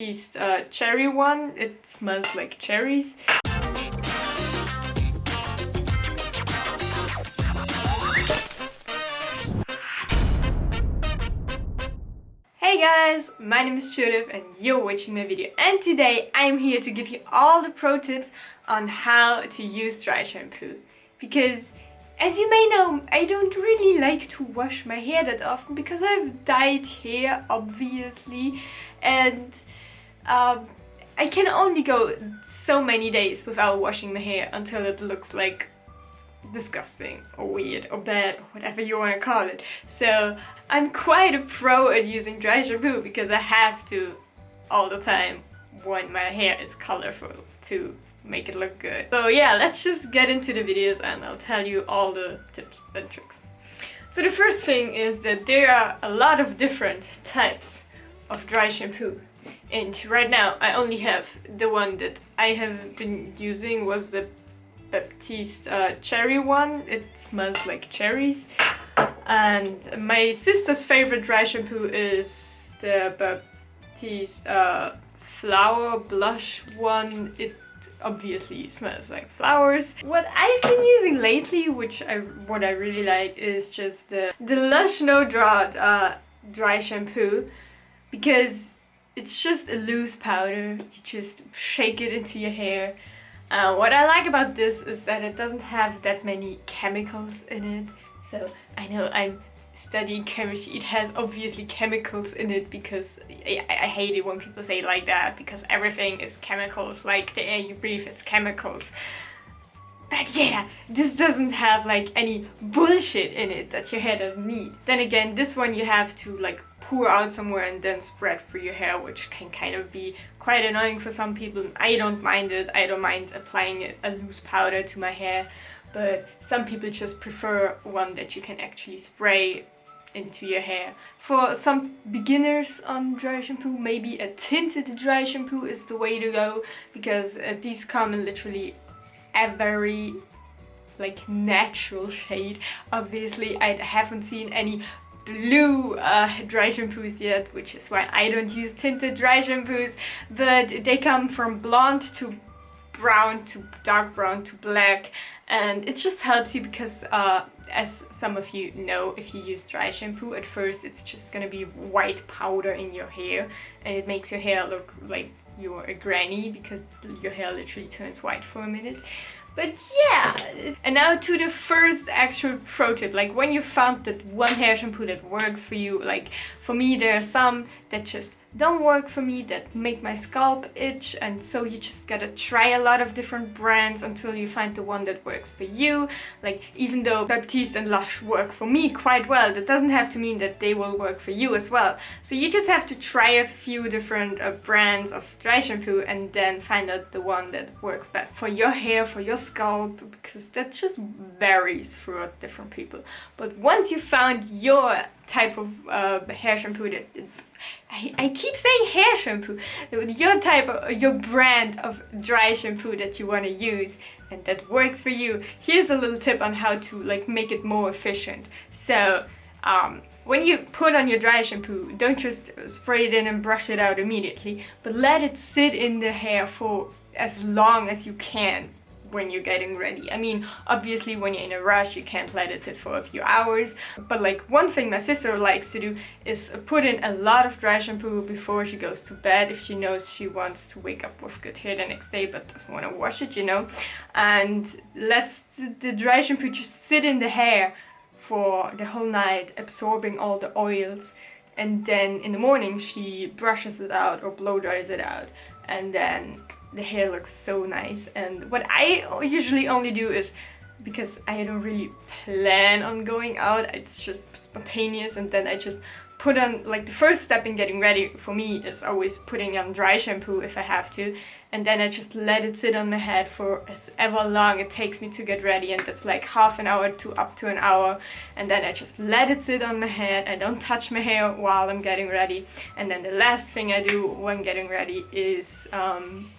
This cherry one. It smells like cherries. Hey guys, my name is Judith and you're watching my video, and today I'm here to give you all the pro tips on how to use dry shampoo, because as you may know, I don't really like to wash my hair that often because I have dyed hair, obviously, and I can only go so many days without washing my hair until it looks like disgusting or weird or bad or whatever you want to call it. So I'm quite a pro at using dry shampoo because I have to all the time when my hair is colorful to make it look good. So yeah, let's just get into the videos and I'll tell you all the tips and tricks. So the first thing is that there are a lot of different types of dry shampoo. And right now I only have the one that I have been using was the Baptiste cherry one. It smells like cherries. And my sister's favorite dry shampoo is the Baptiste flower blush one. It obviously smells like flowers. What I've been using lately, what I really like, is just the Lush No Drought dry shampoo, because it's just a loose powder. You just shake it into your hair. What I like about this is that it doesn't have that many chemicals in it. So I know I'm studying chemistry, it has obviously chemicals in it, because I hate it when people say it like that, because everything is chemicals, like the air you breathe, it's chemicals. But yeah, this doesn't have like any bullshit in it that your hair doesn't need. Then again, this one you have to like pour out somewhere and then spread through your hair, which can kind of be quite annoying for some people. I don't mind it. I don't mind applying a loose powder to my hair, but some people just prefer one that you can actually spray into your hair. For some beginners on dry shampoo, maybe a tinted dry shampoo is the way to go, because these come in literally a very like natural shade. Obviously I haven't seen any blue dry shampoos yet, which is why I don't use tinted dry shampoos, but they come from blonde to brown to dark brown to black, and it just helps you because as some of you know, if you use dry shampoo at first it's just gonna be white powder in your hair, and it makes your hair look like you're a granny because your hair literally turns white for a minute. But yeah, and now to the first actual pro tip. Like, when you found that one hair shampoo that works for you, like for me there are some that just don't work for me, that make my scalp itch, and so you just gotta try a lot of different brands until you find the one that works for you. Like, even though Baptiste and Lush work for me quite well, that doesn't have to mean that they will work for you as well. So you just have to try a few different brands of dry shampoo and then find out the one that works best for your hair, for your scalp, because that just varies throughout different people. But once you found your type of hair shampoo that I keep saying hair shampoo, your type of, your brand of dry shampoo that you want to use and that works for you, here's a little tip on how to like make it more efficient. So when you put on your dry shampoo, don't just spray it in and brush it out immediately, but let it sit in the hair for as long as you can when you're getting ready. I mean, obviously when you're in a rush you can't let it sit for a few hours, but like one thing my sister likes to do is put in a lot of dry shampoo before she goes to bed, if she knows she wants to wake up with good hair the next day but doesn't want to wash it, you know, and lets the dry shampoo just sit in the hair for the whole night, absorbing all the oils, and then in the morning she brushes it out or blow dries it out, and then the hair looks so nice. And what I usually only do is, because I don't really plan on going out, it's just spontaneous, and then I just put on, like, the first step in getting ready for me is always putting on dry shampoo if I have to, and then I just let it sit on my head for as ever long it takes me to get ready, and that's like half an hour to up to an hour, and then I just let it sit on my head. I don't touch my hair while I'm getting ready, and then the last thing I do when getting ready is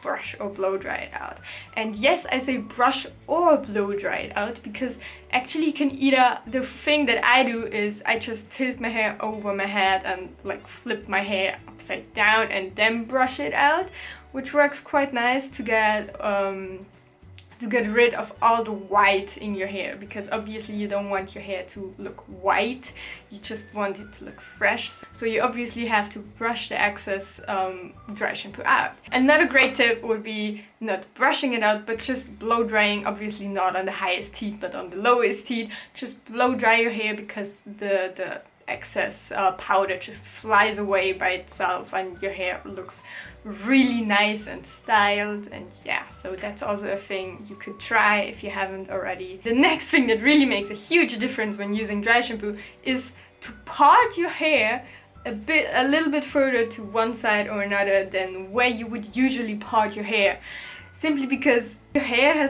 brush or blow dry it out. And yes, I say brush or blow dry it out because actually you can either, the thing that I do is I just tilt my hair over my head and like flip my hair upside down and then brush it out, which works quite nice to get rid of all the white in your hair, because obviously you don't want your hair to look white, you just want it to look fresh. So you obviously have to brush the excess dry shampoo out. Another great tip would be not brushing it out, but just blow drying, obviously not on the highest heat but on the lowest heat. Just blow dry your hair, because the excess powder just flies away by itself and your hair looks really nice and styled. And yeah, so that's also a thing you could try if you haven't already. The next thing that really makes a huge difference when using dry shampoo is to part your hair a little bit further to one side or another than where you would usually part your hair. Simply because your hair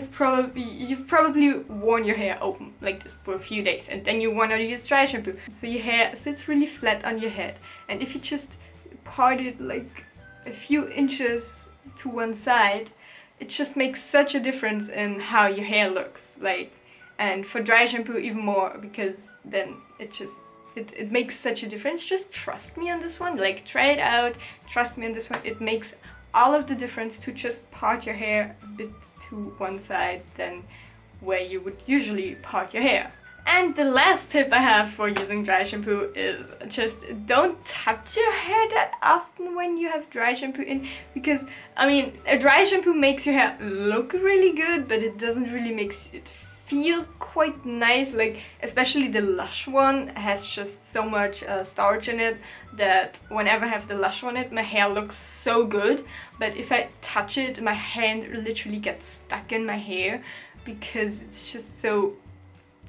you've probably worn your hair open like this for a few days, and then you want to use dry shampoo. So your hair sits really flat on your head. And if you just part it like a few inches to one side, it just makes such a difference in how your hair looks. And for dry shampoo even more, because then it makes such a difference. Just trust me on this one. Like, try it out. Trust me on this one. It makes all of the difference to just part your hair a bit to one side than where you would usually part your hair. And the last tip I have for using dry shampoo is just don't touch your hair that often when you have dry shampoo in, because I mean, a dry shampoo makes your hair look really good, but it doesn't really make it feel quite nice. Like, especially the Lush one has just so much starch in it that whenever I have the Lush one in it, my hair looks so good. But if I touch it, my hand literally gets stuck in my hair, because it's just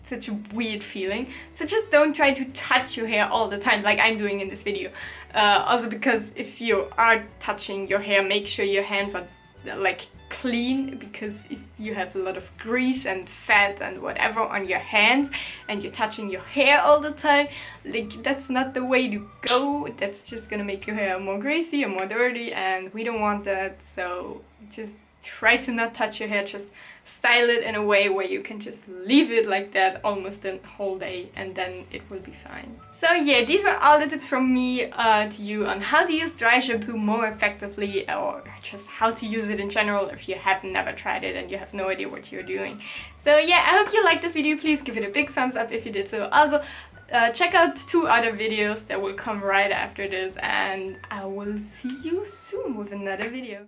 such a weird feeling. So just don't try to touch your hair all the time like I'm doing in this video. Also, because if you are touching your hair, make sure your hands are like clean, because if you have a lot of grease and fat and whatever on your hands and you're touching your hair all the time, like, that's not the way to go. That's just gonna make your hair more greasy and more dirty, and we don't want that. So just try to not touch your hair. Just style it in a way where you can just leave it like that almost the whole day, and then it will be fine. So yeah, these were all the tips from me to you on how to use dry shampoo more effectively, or just how to use it in general if you have never tried it and you have no idea what you're doing. So yeah, I hope you liked this video. Please give it a big thumbs up if you did so. Also, check out 2 other videos that will come right after this, and I will see you soon with another video.